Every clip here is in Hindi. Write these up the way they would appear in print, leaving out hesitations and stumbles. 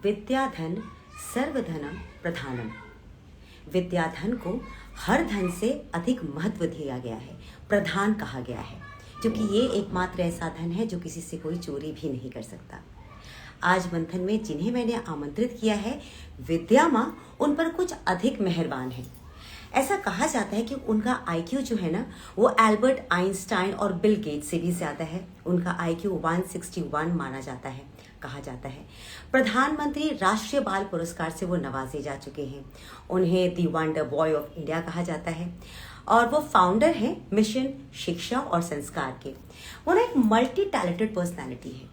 विद्याधन सर्वधनम प्रधानम। विद्याधन को हर धन से अधिक महत्व दिया गया है, प्रधान कहा गया है, क्योंकि ये एकमात्र ऐसा धन है जो किसी से कोई चोरी भी नहीं कर सकता। आज मंथन में जिन्हें मैंने आमंत्रित किया है, विद्या माँ उन पर कुछ अधिक मेहरबान है। ऐसा कहा जाता है कि उनका आईक्यू जो है ना, वो एल्बर्ट आइंस्टाइन और बिल गेट्स से भी ज्यादा है। उनका आईक्यू 161 माना जाता है, कहा जाता है। प्रधानमंत्री राष्ट्रीय बाल पुरस्कार से वो नवाजे जा चुके हैं। उन्हें दी वंडर बॉय ऑफ इंडिया कहा जाता है और वो फाउंडर हैं मिशन शिक्षा और संस्कार के। वो ना एक मल्टी टैलेंटेड पर्सनैलिटी है।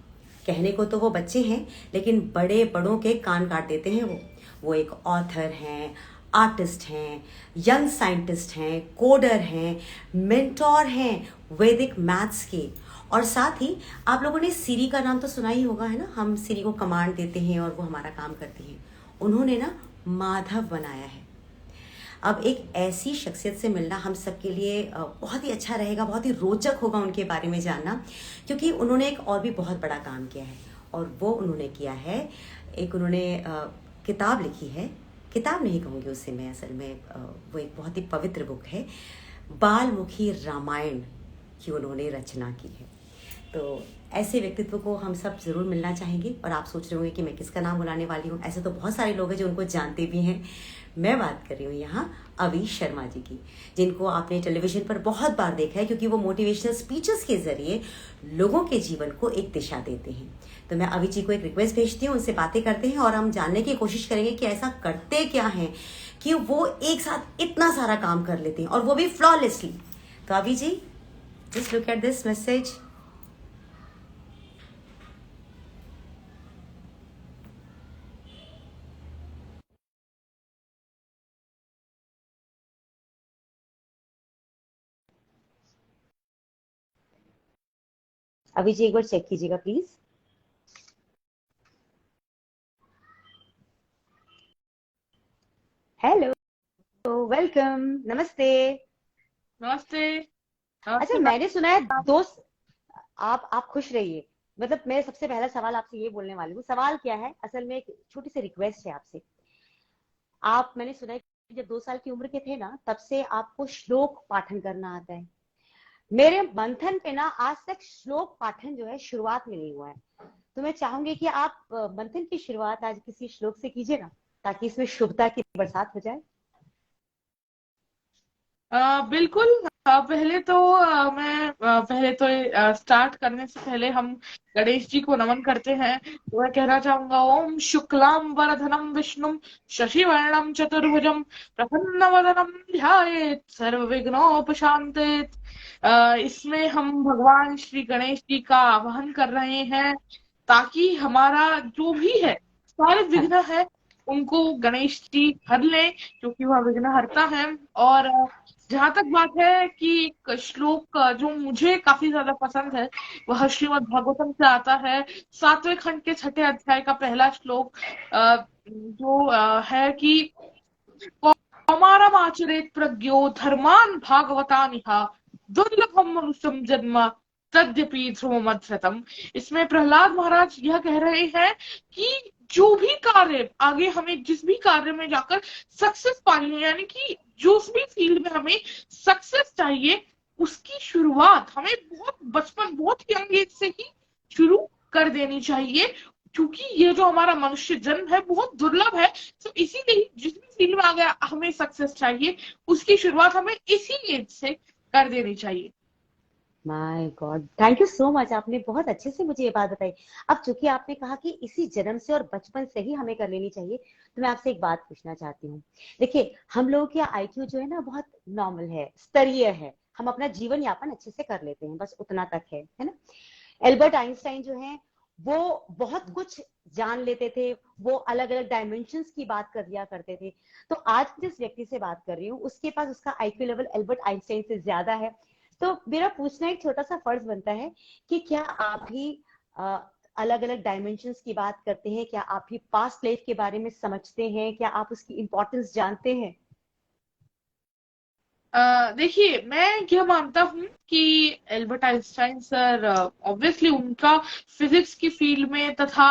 कहने को तो वो बच्चे हैं, लेकिन बड़े बड़ों के कान काट देते हैं वो एक ऑथर हैं, आर्टिस्ट हैं, यंग साइंटिस्ट हैं, कोडर हैं, मेंटोर हैं वैदिक मैथ्स के। और साथ ही आप लोगों ने सिरी का नाम तो सुना ही होगा, है ना। हम सिरी को कमांड देते हैं और वो हमारा काम करती है। उन्होंने ना माधव बनाया है। अब एक ऐसी शख्सियत से मिलना हम सबके लिए बहुत ही अच्छा रहेगा, बहुत ही रोचक होगा उनके बारे में जानना, क्योंकि उन्होंने एक और भी बहुत बड़ा काम किया है। और वो उन्होंने किया है, एक उन्होंने किताब लिखी है। किताब नहीं कहूँगी उसे मैं, असल में वो एक बहुत ही पवित्र बुक है, बालमुखी रामायण की उन्होंने रचना की है। तो ऐसे व्यक्तित्व को हम सब जरूर मिलना चाहेंगे। और आप सोच रहे होंगे कि मैं किसका नाम बुलाने वाली हूँ। ऐसे तो बहुत सारे लोग हैं जो उनको जानते भी हैं। मैं बात कर रही हूँ यहाँ अवी शर्मा जी की, जिनको आपने टेलीविजन पर बहुत बार देखा है, क्योंकि वो मोटिवेशनल स्पीचेस के जरिए लोगों के जीवन को एक दिशा देते हैं। तो मैं अवी जी को एक रिक्वेस्ट भेजती हूँ, उनसे बातें करते हैं और हम जानने की कोशिश करेंगे कि ऐसा करते क्या है कि वो एक साथ इतना सारा काम कर लेते हैं और वो भी फ्लॉलेसली। तो Avi ji, just look at this message. अभी जी एक बार चेक कीजिएगा प्लीज। हेलो, वेलकम, नमस्ते। नमस्ते। अच्छा, नमस्ते मैंने सुना है मैम। दोस्त, आप खुश रहिए। मतलब मैं सबसे पहला सवाल आपसे ये बोलने वाली हूँ। सवाल क्या है, असल में एक छोटी सी रिक्वेस्ट है आपसे। आप, मैंने सुना है कि जब 2 साल की उम्र के थे ना, तब से आपको श्लोक पाठन करना आता है। मेरे मंथन पे ना आज तक श्लोक पाठन जो है शुरुआत में नहीं हुआ है। तो मैं चाहूंगी कि आप मंथन की शुरुआत आज किसी श्लोक से कीजिए ना, ताकि इसमें शुभता की बरसात हो जाए। बिल्कुल। पहले तो मैं पहले तो स्टार्ट करने से पहले हम गणेश जी को नमन करते हैं। तो मैं कहना चाहूंगा, ओम शुक्लाम वरधनम विष्णुम शशिवर्णम चतुर्भुजम प्रसन्नवदनम ध्यायेत् सर्वविघ्नोपशांतेत्। इसमें हम भगवान श्री गणेश जी का आवाहन कर रहे हैं, ताकि हमारा जो भी है, सारे हाँ। विघ्न है, उनको गणेश जी हर ले, क्योंकि वह विघ्नहर्ता है। और जहां तक बात है कि एक श्लोक जो मुझे काफी ज्यादा पसंद है, वह श्रीमद् भागवतम से आता है। 7वें खंड के 6ठे अध्याय का पहला श्लोक, जो है कि कौमारम आचरेत प्रज्ञो धर्मान भागवतानिहा दुर्लभम मनुष्यम जन्म तद्यपि ध्रुवमध्रतम। इसमें प्रहलाद महाराज यह कह रहे हैं कि जो भी कार्य आगे हमें, जिस भी कार्य में जाकर सक्सेस पानी है, यानी कि जो भी फील्ड में हमें सक्सेस चाहिए, उसकी शुरुआत हमें बहुत बचपन, बहुत यंग एज से ही शुरू कर देनी चाहिए। क्योंकि ये जो हमारा मनुष्य जन्म है बहुत दुर्लभ है। तो इसीलिए जिस भी फील्ड में आगे हमें सक्सेस चाहिए, उसकी शुरुआत हमें इसी एज से कर देनी चाहिए। My God, thank you so much. आपने बहुत अच्छे से मुझे ये बात बताई। अब चूंकि आपने कहा कि इसी जन्म से और बचपन से ही हमें कर लेनी चाहिए, तो मैं आपसे एक बात पूछना चाहती हूँ। देखिए, हम लोगों की आईक्यू जो है ना, बहुत नॉर्मल है, स्तरीय है। हम अपना जीवन यापन अच्छे से कर लेते हैं, बस उतना तक है ना। एल्बर्ट आइंस्टाइन जो है, वो बहुत कुछ जान लेते थे। वो अलग अलग डायमेंशंस की बात कर लिया करते थे। तो आज जिस व्यक्ति से बात कर रही हूँ, उसके पास उसका आईक्यू लेवल एल्बर्ट आइंस्टाइन से ज्यादा है। तो मेरा पूछना एक छोटा सा फर्ज बनता है कि क्या आप भी अलग अलग डायमेंशंस की बात करते हैं? क्या आप भी पास्ट लाइफ के बारे में समझते हैं? क्या आप उसकी इंपॉर्टेंस जानते हैं? देखिए, मैं यह मानता हूँ कि एल्बर्ट आइंस्टाइन सर, ऑब्वियसली उनका फिजिक्स की फील्ड में तथा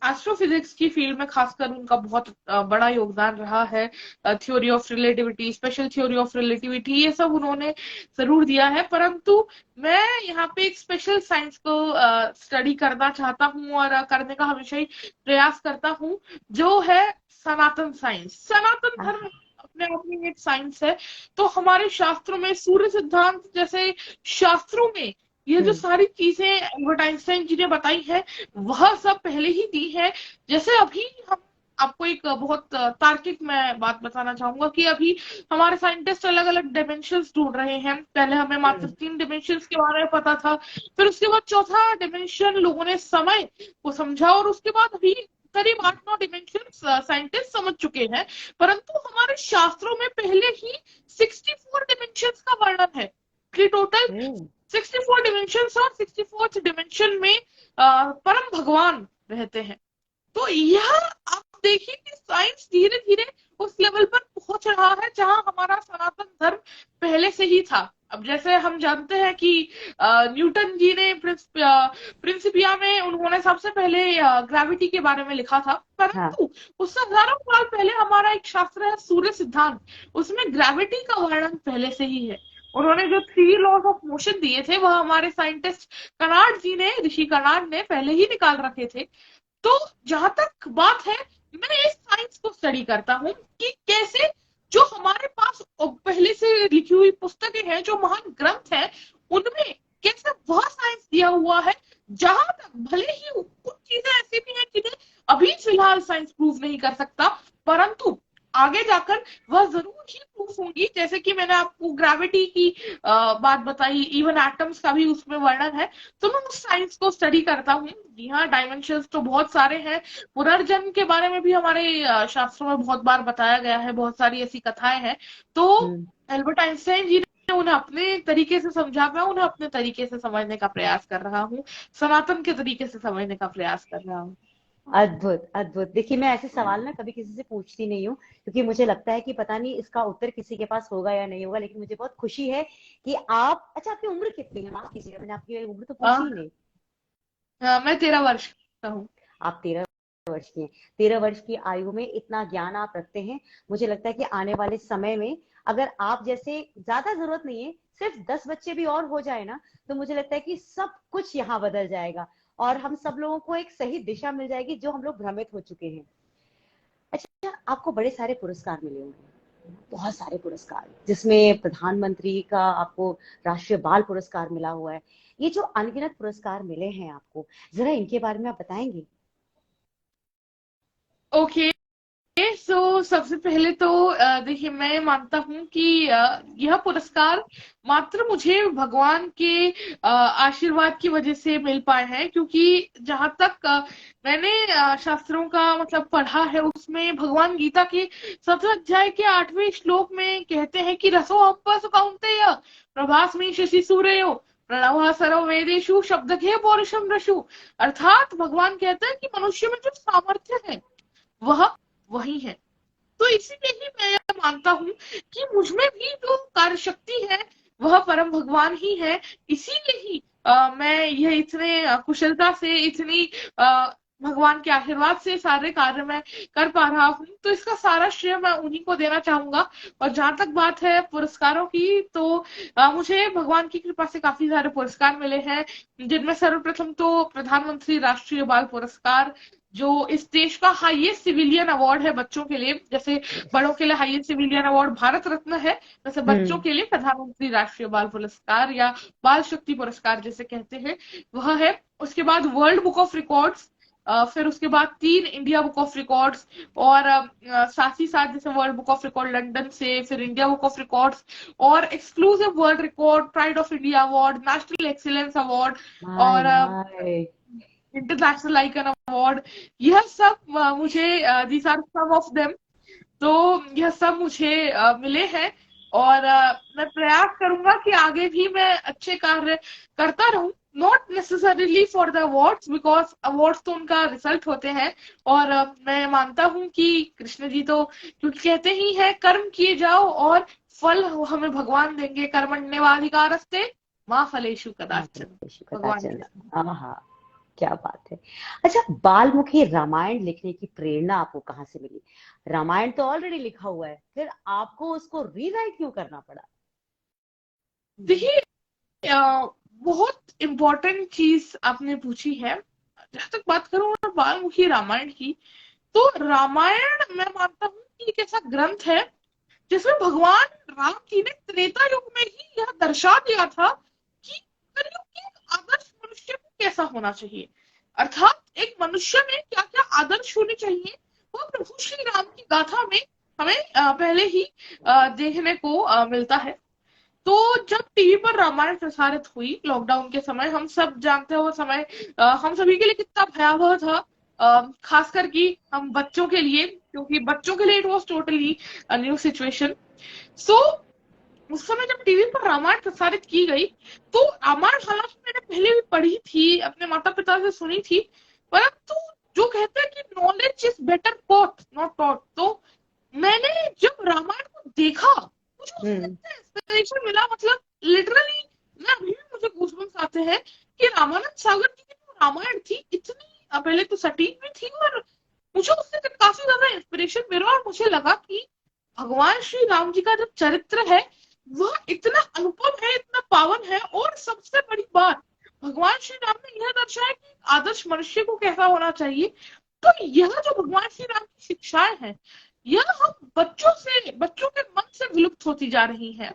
एस्ट्रोफिजिक्स की फील्ड में खासकर उनका बहुत बड़ा योगदान रहा है। Theory of relativity, special theory of relativity, ये सब उन्होंने जरूर दिया है। परंतु मैं यहाँ पे एक स्पेशल साइंस को स्टडी करना चाहता हूँ और करने का हमेशा ही प्रयास करता हूँ, जो है सनातन साइंस। सनातन धर्म अपने आप में एक साइंस है। तो हमारे शास्त्रों में सूर्य सिद्धांत जैसे शास्त्रों में ये जो हम्म। सारी चीजें एल्बर्ट आइंस्टाइन जी ने बताई है, वह सब पहले ही दी है। जैसे अभी हम आपको एक बहुत तार्किक मैं बात बताना चाहूंगा कि अभी हमारे साइंटिस्ट अलग अलग डायमेंशंस ढूंढ रहे हैं। पहले हमें मात्र हम्म। 3 डायमेंशंस के बारे में पता था, फिर उसके बाद चौथा डायमेंशन लोगों ने समय को समझा, और उसके बाद अभी करीब 8-9 डायमेंशन साइंटिस्ट समझ चुके हैं। परंतु हमारे शास्त्रों में पहले ही 64 डायमेंशंस का वर्णन है कि टोटल हम्म। 64 डायमेंशंस, और 64th डायमेंशन में परम भगवान रहते हैं। तो यह आप देखिए कि साइंस धीरे धीरे उस लेवल पर पहुंच रहा है जहां हमारा सनातन धर्म पहले से ही था। अब जैसे हम जानते हैं कि न्यूटन जी ने प्रिंसिपिया में उन्होंने सबसे पहले ग्रेविटी के बारे में लिखा था। हाँ। परंतु उससे हजारों साल पहले हमारा एक शास्त्र है सूर्य सिद्धांत, उसमें ग्रेविटी का वर्णन पहले से ही है। उन्होंने जो 3 लॉज ऑफ मोशन दिए थे वह हमारे साइंटिस्ट कनाड जी ने, ऋषि कनाड ने पहले ही निकाल रखे थे। तो जहां तक बात है, मैं इस साइंस को स्टडी करता हूँ कि कैसे जो हमारे पास पहले से लिखी हुई पुस्तकें हैं, जो महान ग्रंथ हैं, उनमें कैसे वह साइंस दिया हुआ है। जहां तक भले ही कुछ चीजें ऐसी भी हैं जिन्हें अभी फिलहाल साइंस प्रूव नहीं कर सकता, परंतु आगे जाकर वह जरूर ही प्रूफ होंगी। जैसे कि मैंने आपको ग्रेविटी की बात बताई, इवन एटम्स का भी उसमें वर्णन है। तो मैं उस साइंस को स्टडी करता हूँ। जी हाँ, डायमेंशंस तो बहुत सारे हैं। पुनर्जन्म के बारे में भी हमारे शास्त्रों में बहुत बार बताया गया है, बहुत सारी ऐसी कथाएं हैं। तो हम्म। एल्बर्ट आइंस्टाइन जी ने उन्हें अपने तरीके से समझा, मैं उन्हें अपने तरीके से समझने का प्रयास कर रहा हूँ, सनातन के तरीके से समझने का प्रयास कर रहा हूँ। अद्भुत अद्भुत। देखिए, मैं ऐसे सवाल ना कभी किसी से पूछती नहीं हूँ, क्योंकि मुझे लगता है कि पता नहीं इसका उत्तर किसी के पास होगा या नहीं होगा। लेकिन मुझे बहुत खुशी है कि आप, अच्छा, आपकी उम्र कितनी है? माफ कीजिएगा, मैंने आपकी उम्र तो पूछी ही नहीं। मैं 13 वर्ष का हूँ। आप 13 वर्ष की हैं। 13 वर्ष की आयु में इतना ज्ञान आप रखते हैं। मुझे लगता है कि आने वाले समय में अगर आप जैसे, ज्यादा जरूरत नहीं है, सिर्फ 10 बच्चे भी और हो जाए ना, तो मुझे लगता है कि सब कुछ यहाँ बदल जाएगा और हम सब लोगों को एक सही दिशा मिल जाएगी, जो हम लोग भ्रमित हो चुके हैं। अच्छा, आपको बड़े सारे पुरस्कार मिले होंगे, बहुत सारे पुरस्कार, जिसमें प्रधानमंत्री का आपको राष्ट्रीय बाल पुरस्कार मिला हुआ है। ये जो अनगिनत पुरस्कार मिले हैं आपको, जरा इनके बारे में आप बताएंगे? ओके, सो सबसे पहले तो देखिए, मैं मानता हूँ कि यह पुरस्कार मात्र मुझे भगवान के आशीर्वाद की वजह से मिल पाए हैं। क्योंकि जहां तक मैंने शास्त्रों का मतलब पढ़ा है, उसमें भगवान गीता के 7वें अध्याय के 8वें श्लोक में कहते हैं कि रसो अप्पस कौन्तेय प्रभास्मि शशि सूर्यो प्रणव सर्व वेदेषु शब्दके पौरुषम रसु। अर्थात भगवान कहते हैं कि मनुष्य में जो सामर्थ्य है वह वही है। तो इसीलिए ही मैं यह मानता हूँ कि मुझमें भी जो कार्य शक्ति है वह परम भगवान ही है। इसीलिए ही मैं यह इतने कुशलता से, इतनी भगवान के आशीर्वाद से सारे कार्य मैं कर पा रहा हूँ। तो इसका सारा श्रेय मैं उन्हीं को देना चाहूंगा। और जहां तक बात है पुरस्कारों की, तो मुझे भगवान की कृपा से काफी सारे पुरस्कार मिले हैं, जिनमें सर्वप्रथम तो प्रधानमंत्री राष्ट्रीय बाल पुरस्कार, जो इस देश का हाईएस्ट सिविलियन अवार्ड है बच्चों के लिए। जैसे बड़ों के लिए highest civilian award Bharat Ratna है, वैसे बच्चों हम्म। के लिए प्रधानमंत्री राष्ट्रीय बाल पुरस्कार या बाल शक्ति पुरस्कार जिसे कहते हैं, वह है। उसके बाद वर्ल्ड बुक ऑफ रिकॉर्ड्स, फिर उसके बाद 3 इंडिया बुक ऑफ रिकॉर्ड्स, और साथ ही साथ जैसे world book of record London से, फिर इंडिया बुक ऑफ रिकॉर्ड्स, और exclusive world record, pride of India award, national excellence award, my और माय। International icon award. यह सब मुझे, these are some of them. तो यह सब मुझे मिले हैं। और मैं प्रयास करूंगा कि आगे भी मैं अच्छे कार्य करता रहूं, not necessarily for the awards, because awards तो उनका रिजल्ट होते हैं। और मैं मानता हूं कि कृष्ण जी तो क्योंकि कहते ही हैं कर्म किए जाओ और फल हमें भगवान देंगे, कर्मण्येवाधिकारस्ते माँ फलेषु कदाचन। भगवान कदाचन। के आहा, क्या बात है। अच्छा, बालमुखी रामायण लिखने की प्रेरणा आपको कहाँ से मिली? रामायण तो ऑलरेडी लिखा हुआ है, फिर आपको उसको रीराइट क्यों करना पड़ा? देखिए, बहुत इम्पोर्टेंट चीज आपने पूछी है। जहां तक बात करूं बालमुखी रामायण की, तो रामायण मैं मानता हूँ कि एक ऐसा ग्रंथ है जिसमें भगवान राम जी ने त्रेता युग में ही यह दर्शा दिया था कि कलयुग के एक आदर्श मनुष्य को कैसा होना चाहिए, अर्थात एक मनुष्य में क्या क्या आदर्श होने चाहिए, वह प्रभु श्री राम की गाथा में हमें पहले ही देखने को मिलता है। तो जब टीवी पर रामायण प्रसारित हुई लॉकडाउन के समय, हम सब जानते हो वो समय हम सभी के लिए कितना भयावह था, खासकर कि हम बच्चों के लिए, क्योंकि बच्चों के लिए it was totally new situation. So उस समय जब टीवी पर रामायण प्रसारित की गई, तो रामायण हालांकि मैंने पहले भी पढ़ी थी, अपने माता पिता से सुनी थी, परंतु जो कहते हैं कि knowledge is better taught not taught, तो मैंने जब रामायण को देखा, मुझे उससे हम्म। इतना इंस्पिरेशन मिला, मतलब लिटरली मैं अभी भी मुझे गूज़बम्स आते हैं कि रामानंद सागर जी की जो रामायण थी इतनी पहले तो सटीक भी थी, और मुझे उससे काफी ज्यादा इंस्पिरेशन मिला, और मुझे लगा कि भगवान श्री राम जी का जो चरित्र है वह इतना अनुपम है, इतना पावन है, और सबसे बड़ी बात, भगवान श्री राम ने यह दर्शाया कि आदर्श मनुष्य को कैसा होना चाहिए। तो यह जो भगवान श्री राम की शिक्षाएं हैं, यह हम बच्चों के मन से विलुप्त होती जा रही हैं।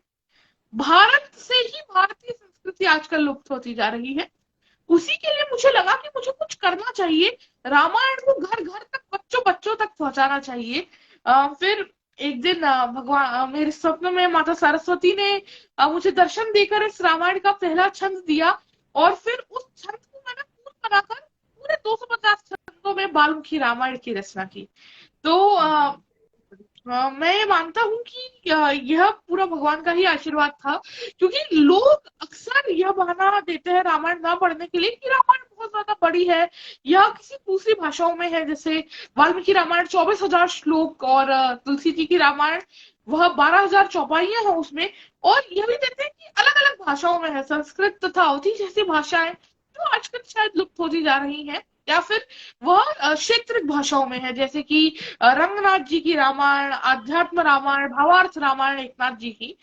भारत से ही भारतीय संस्कृति आजकल लुप्त होती जा रही है। उसी के लिए मुझे लगा कि मुझे कुछ करना चाहिए, रामायण को घर घर तक, बच्चों बच्चों तक पहुंचाना चाहिए। फिर एक दिन भगवान मेरे स्वप्न में माता सरस्वती ने मुझे दर्शन देकर इस रामायण का पहला छंद दिया, और फिर उस छंद को मैंने पूर्ण बनाकर पूरे 250 छंदों में बाल्मीकि रामायण की रचना की। तो मैं ये मानता हूँ कि यह पूरा भगवान का ही आशीर्वाद था, क्योंकि लोग अक्सर यह बहाना देते हैं रामायण ना पढ़ने के लिए कि रामायण बहुत ज्यादा बड़ी है या किसी दूसरी भाषाओं में है, जैसे वाल्मीकि रामायण 24,000 श्लोक, और तुलसी जी की रामायण वह 12,000 चौपाइयां हैं उसमें, और यह भी देते हैं कि अलग अलग भाषाओं में है, संस्कृत तथा अवधी जैसी भाषाएं जो आजकल शायद लुप्त होती जा रही हैं, या फिर वह क्षेत्रिक भाषाओं में है, जैसे कि रंगनाथ जी की रामायण, आध्यात्म रामायण, भावार्थ रामायण एकनाथ जी की।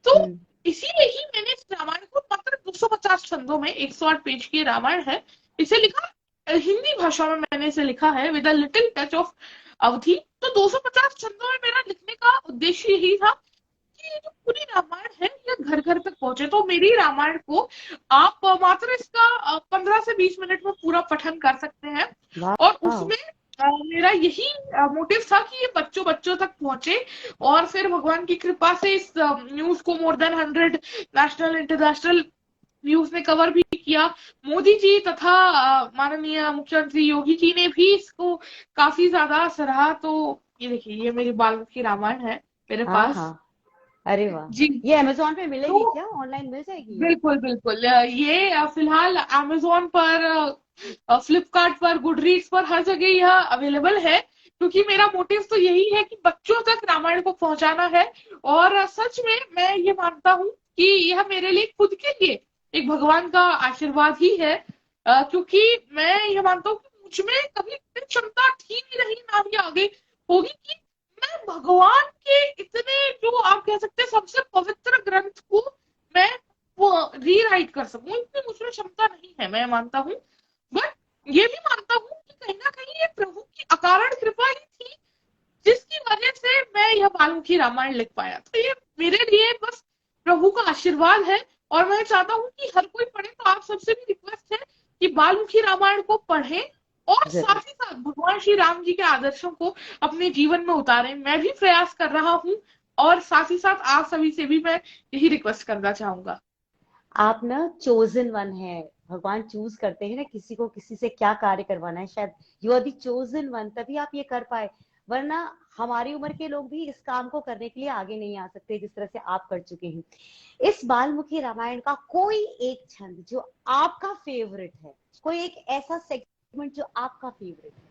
तो हम्म। इसीलिए ही मैंने इस रामायण को मात्र 250 छंदों में, 108 पेज की रामायण है, इसे लिखा हिंदी भाषा में, मैंने इसे लिखा है with a little touch of अवधि। तो 250 छंदों में मेरा लिखने का उद्देश्य यही था कि ये जो पूरी रामायण है ये घर घर तक पहुंचे। तो मेरी रामायण को आप मात्र इसका 15 से 20 मिनट में पूरा पठन कर सकते हैं, वाह। और उसमें मेरा यही मोटिव था कि ये बच्चों बच्चों तक पहुंचे, और फिर भगवान की कृपा से इस न्यूज को more than 100 national international news ने कवर भी किया। मोदी जी तथा माननीय मुख्यमंत्री योगी जी ने भी इसको काफी ज्यादा सराहा। तो ये देखिए, ये मेरी बाल्मीकि रामायण है मेरे हाँ पास। हाँ। अरे वाह। जी। ये अमेजोन पे मिलेगी तो क्या? ऑनलाइन मिल जाएगी ये? बिल्कुल बिल्कुल, ये फिलहाल अमेजोन पर, फ्लिपकार्ट पर, गुडरीड्स पर, हर जगह यह अवेलेबल है, क्योंकि मेरा मोटिव तो यही है कि बच्चों तक रामायण को पहुंचाना है। और सच में मैं ये मानता हूँ कि यह मेरे लिए खुद के लिए एक भगवान का आशीर्वाद ही है, क्योंकि मैं ये मानता हूँ कि मुझ में कभी इतनी क्षमता थी भी नहीं, ना ही आगे होगी, कि मैं भगवान के इतने, जो आप कह सकते हैं सबसे पवित्र ग्रंथ को मैं वो रीराइट कर सकूं, इतनी मुझमें क्षमता नहीं है, मैं मानता हूँ। बट ये भी मानता हूँ कि कहीं ना कहीं ये प्रभु की अकारण कृपा ही थी, जिसकी वजह से मैं यह वाल्मीकि रामायण लिख पाया। तो ये मेरे लिए बस प्रभु का आशीर्वाद है, और मैं चाहता हूँ कि हर कोई पढ़े। तो आप सबसे भी रिक्वेस्ट है कि वाल्मीकि रामायण को पढ़ें, और जरूर। साथ ही साथ भगवान श्री राम जी के आदर्शों को अपने जीवन में उतारें। मैं भी प्रयास कर रहा हूँ, और साथ ही साथ आप सभी से भी मैं यही रिक्वेस्ट करना चाहूंगा। आप ना चोजन वन है। भगवान चूज करते हैं ना किसी को, किसी से क्या कार्य करवाना है, शायद you are the chosen one, तभी आप ये कर पाए। वरना हमारी उम्र के लोग भी इस काम को करने के लिए आगे नहीं आ सकते जिस तरह से आप कर चुके हैं। इस बालमुखी रामायण का कोई एक छंद जो आपका फेवरेट है, कोई एक ऐसा सेगमेंट जो आपका फेवरेट है?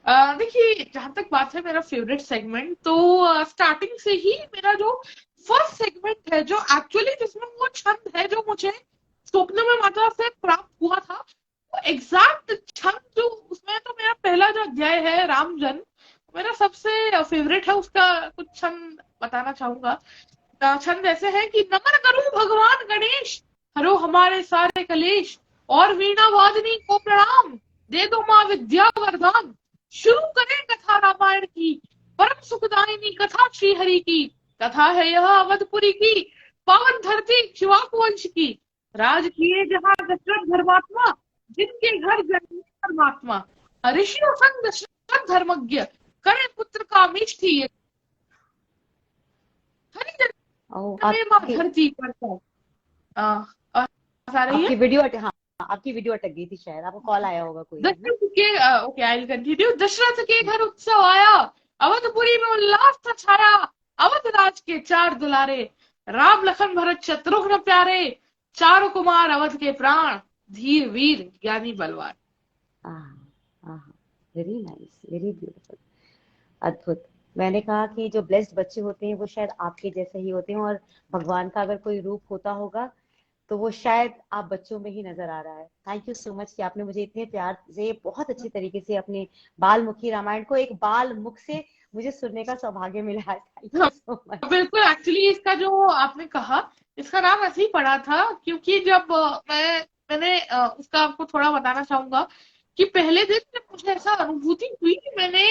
देखिए, जहां तक बात है मेरा फेवरेट सेगमेंट, तो स्टार्टिंग से ही मेरा जो फर्स्ट सेगमेंट है, जो एक्चुअली जिसमें वो छंद है जो मुझे स्वप्न में माता से प्राप्त हुआ था, वो एग्जैक्ट छंद जो उसमें, तो मेरा पहला जो अध्याय है राम जन्म, मेरा सबसे फेवरेट है। उसका कुछ छंद बताना चाहूंगा। छंद ऐसे है कि नमन करूं भगवान गणेश, हरो हमारे सारे कलेश, और वीणा वादनी को प्रणाम, दे दो माँ विद्या वरदान। शुरू करें कथा रामायण की, परम सुखदायिनी कथा श्री हरि की। कथा है यह अवधपुरी की, पावन धरती शिवाक वंश की। राज किए जहाँ दशरथ धर्मात्मा, जिनके घर जन्मे परमात्मा। ऋषियों संग दशरथ धर्मज्ञ, करे पुत्र कामेष्टि थी। हरि ओ, में माँ आपकी धरती पर है। आ, आ, आ रही है। आपकी वीडियो हाँ, आपकी वीडियो अटक गई थी, शायद आपको कॉल आया होगा कोई, है ना? दशरथ के okay, I will continue. Dasharath के घर उत्सव आया, अवधपुरी में उल्लास था छाया। अवध राज के चार दुलारे, राम लखन भरत शत्रुघ्न प्यारे। चारों कुमार अवध के प्राण, धीर वीर ज्ञानी बलवान। वेरी नाइस, वेरी ब्यूटीफुल, अद्भुत। मैंने कहा कि जो ब्लेस्ड बच्चे होते हैं वो शायद आपके जैसे ही होते हैं, और भगवान का अगर कोई रूप होता होगा तो वो शायद आप बच्चों में ही नजर आ रहा है। थैंक यू सो मच कि आपने मुझे इतने प्यार से, बहुत अच्छी तरीके से अपने बालमुखी रामायण को एक बाल मुख से मुझे सुनने का सौभाग्य मिला है। थैंक यू हाँ, सो मच। बिल्कुल। एक्चुअली इसका जो आपने कहा, इसका नाम ऐसे ही पड़ा था क्योंकि जब मैंने उसका आपको थोड़ा बताना चाहूंगा कि पहले दिन जब मुझे ऐसा अनुभूति हुई कि मैंने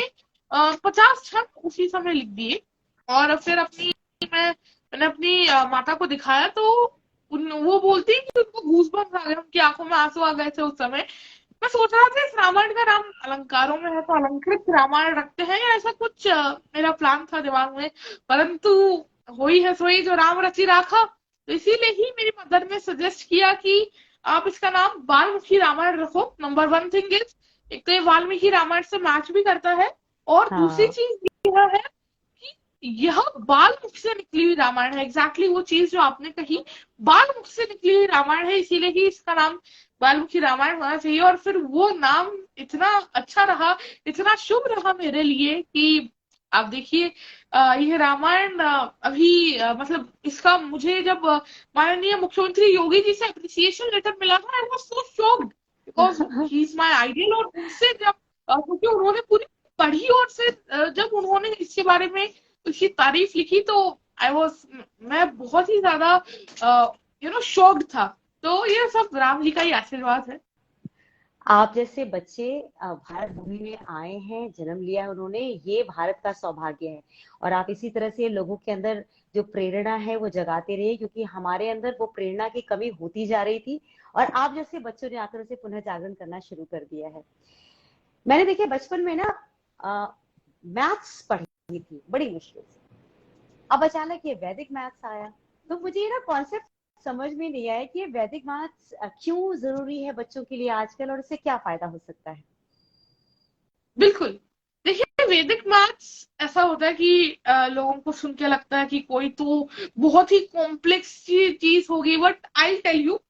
50 छंद उसी समय लिख दिए। और फिर मैंने अपनी माता को दिखाया, तो वो बोलती है कि उनको गूज़बम्प्स आ गए, उनकी आंखों में आंसू आ गए थे उस समय। मैं सोच रहा था इस रामायण का नाम अलंकारों में है तो अलंकृत रामायण रखते हैं, या ऐसा कुछ मेरा प्लान था दिमाग में। परंतु होई है सोई जो राम रचि राखा, तो इसीलिए ही मेरी मदर ने सजेस्ट किया कि आप इसका नाम वाल्मीकि रामायण रखो। नंबर वन थिंग इज, एक तो ये वाल्मीकि रामायण से मैच भी करता है, और दूसरी हाँ, चीज यह है कि यह बाल मुख से निकली हुई रामायण है। एग्जैक्टली वो चीज जो आपने कही, बाल मुख से निकली हुई रामायण है, इसीलिए ही इसका नाम वाल्मीकि रामायण होना चाहिए। और फिर वो नाम इतना अच्छा रहा, इतना शुभ रहा मेरे लिए कि आप देखिए, यह रामायण अभी मतलब इसका मुझे जब माननीय मुख्यमंत्री योगी जी से अप्रिसिएशन लेटर मिला था, I was so shocked because he is my ideal. और उनसे जब क्योंकि उन्होंने पूरी पढ़ी, और फिर जब उन्होंने इसके बारे में उसकी तारीफ लिखी, तो आई वाज मैं बहुत ही ज्यादा शॉक्ड था। तो ये सब राम जी का ही आशीर्वाद है। आप जैसे बच्चे भारत भूमि में आए हैं, जन्म लिया है उन्होंने, ये भारत का सौभाग्य है। और आप इसी तरह से लोगों के अंदर जो प्रेरणा है वो जगाते रहे, क्योंकि हमारे अंदर वो प्रेरणा की कमी होती जा रही थी, और आप जैसे बच्चों ने आकर उसे पुनः जागरण करना शुरू कर दिया है। मैंने देखिए बचपन में ना मैथ्स पढ़ी थी बड़ी मुश्किल से। अब अचानक ये वैदिक मैथ्स आया, तो मुझे ये ना कॉन्सेप्ट समझ में नहीं आया कि ये वैदिक मैथ्स क्यों जरूरी है बच्चों के लिए आजकल, और इससे क्या फायदा हो सकता है। बिल्कुल। देखिए, वैदिक मैथ्स ऐसा होता है कि लोगों को सुन के लगता है कि कोई तो बहुत ही कॉम्प्लेक्स चीज होगी, बट आई टेल यू,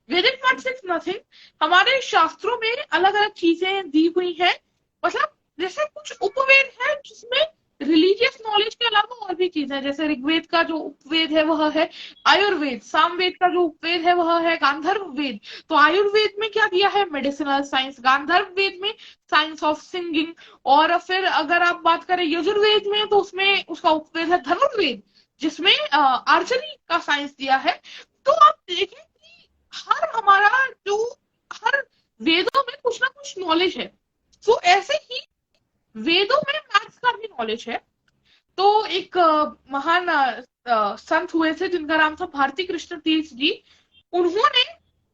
वैदिक मैथ्स इज नथिंग। हमारे शास्त्रों में अलग अलग चीजें दी हुई हैं। मतलब जैसे कुछ उपवेद है जिसमें रिलीजियस नॉलेज के अलावा और भी चीजें हैं। जैसे ऋग्वेद का जो उपवेद है वह है आयुर्वेद, सामवेद का जो उपवेद है वह है गांधर्व वेद। तो आयुर्वेद में क्या दिया है, मेडिसिनल साइंस। गांधर्व वेद में साइंस ऑफ सिंगिंग। और फिर अगर आप बात करें यजुर्वेद में, तो उसमें उसका उपवेद है धनुर्वेद, जिसमें आर्चरी का साइंस दिया है। तो आप देखें कि हर हमारा जो हर वेदों में कुछ ना कुछ नॉलेज है। तो ऐसे ही वेदों में मैथ्स का भी नॉलेज है। तो एक महान संत हुए थे जिनका नाम था भारती कृष्ण तीर्थ जी। उन्होंने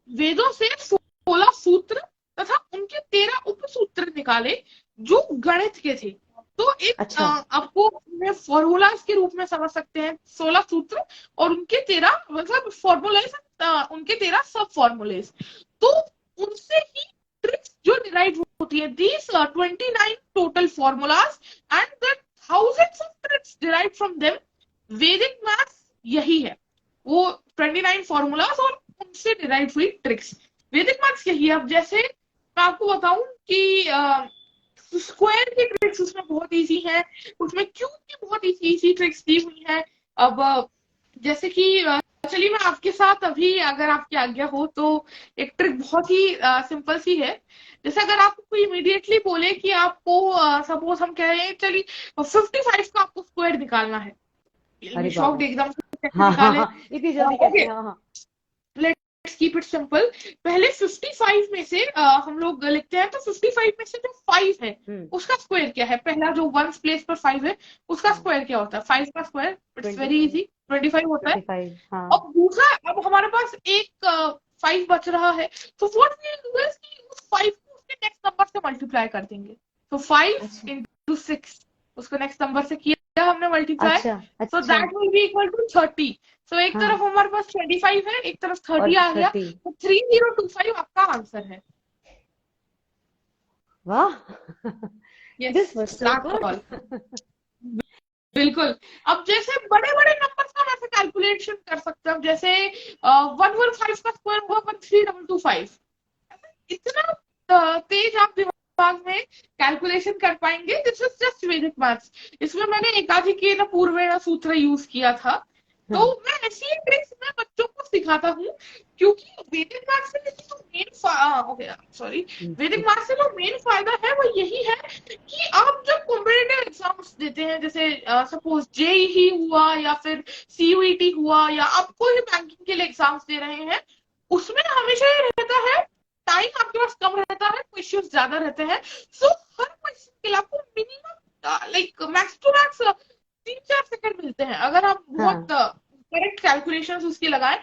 वेदों से 16 सूत्र तथा उनके 13 उपसूत्र निकाले जो गणित के थे। तो एक अच्छा। आपको फॉर्मूलाज के रूप में समझ सकते हैं, 16 सूत्र और उनके 13 मतलब फॉर्मूलाज, उनके 13 सब फॉर्मूलेज। तो उनसे ही ट्रिक्स जो डिराइव होती है, these 29 total formulas and the thousands of tricks derived from them, वैदिक मैथ्स यही है। वो 29 फॉर्मूलाज और उनसे डिराइव हुई ट्रिक्स, वैदिक मैथ्स यही है। अब जैसे मैं आपको बताऊं कि स्क्वायर की ट्रिक्स उसमें बहुत इजी है, उसमें क्यूब की बहुत इजी इजी ट्रिक्स दी हुई है। अब जैसे कि चलिए मैं आपके साथ अभी अगर आपकी आज्ञा हो तो एक ट्रिक बहुत ही सिंपल सी है। जैसे अगर आपको कोई इमीडिएटली बोले कि आपको सपोज हम कह रहे हैं चलिए 55 का आपको स्क्वायर निकालना है, अरे बाबा। शॉक्ड एकदम से कैसे हाँ हाँ निकाले। हाँ, इतनी जल्दी कैसे? ओके, हाँ हाँ। Let's keep it simple. पहले 55 में से हम लोग लिखते हैं तो 55 में से जो 5 है हम्म। उसका स्क्वायर क्या है, पहला जो वंस प्लेस पर 5 है उसका हाँ, स्क्वायर क्या होता है, 5 का square its twenty very five. Easy 25 होता है। 25, हाँ। अब दूसरा, अब हमारे पास एक 5 बच रहा है, तो what we will do is कि उस 5 को उसके नेक्स्ट नंबर से मल्टीप्लाई कर देंगे। तो 5 अच्छा इंटू 6 उसको नेक्स्ट नंबर से किया हमने मल्टीप्लाई, अच्छा सो अच्छा। That will be equal to 30। So एक तरफ हाँ, हमारे पास 25 है, एक तरफ और 30 आ गया, 30। तो 3025 आपका आंसर है। वाह। Yes, this was so that's good. All. बिल्कुल। अब जैसे बड़े बड़े नंबर्स का हम ऐसे कैलकुलेशन कर सकते हैं, जैसे 115 का स्क्वायर हुआ 13225। इतना तेज आप दिमाग में कैलकुलेशन कर पाएंगे, दिस इज जस्ट वैदिक मैथ्स। इसमें मैंने एकाधी के न पूर्वे न सूत्र यूज किया था। तो हाँ मैं ऐसी ट्रिक्स मैं बच्चों को सिखाता हूँ, क्योंकि वैदिक मैथ्स से जो मेन ओके सॉरी, वैदिक मैथ्स से जो मेन फायदा है वो यही है कि आप जब कॉम्पिटिटिव एग्जाम्स देते हैं, जैसे सपोज जेई ही हुआ या फिर सीयूईटी हुआ या आप कोई भी बैंकिंग के लिए एग्जाम्स दे रहे हैं, उसमें हमेशा ये रहता है टाइम आपके पास कम रहता है, क्वेश्चंस ज्यादा रहते हैं। सो हर क्वेश्चन के लिए आपको minimum like max to max 3-4 second मिलते हैं, अगर आप बहुत हाँ करेक्ट कैलकुलेशंस उसकी लगाएं।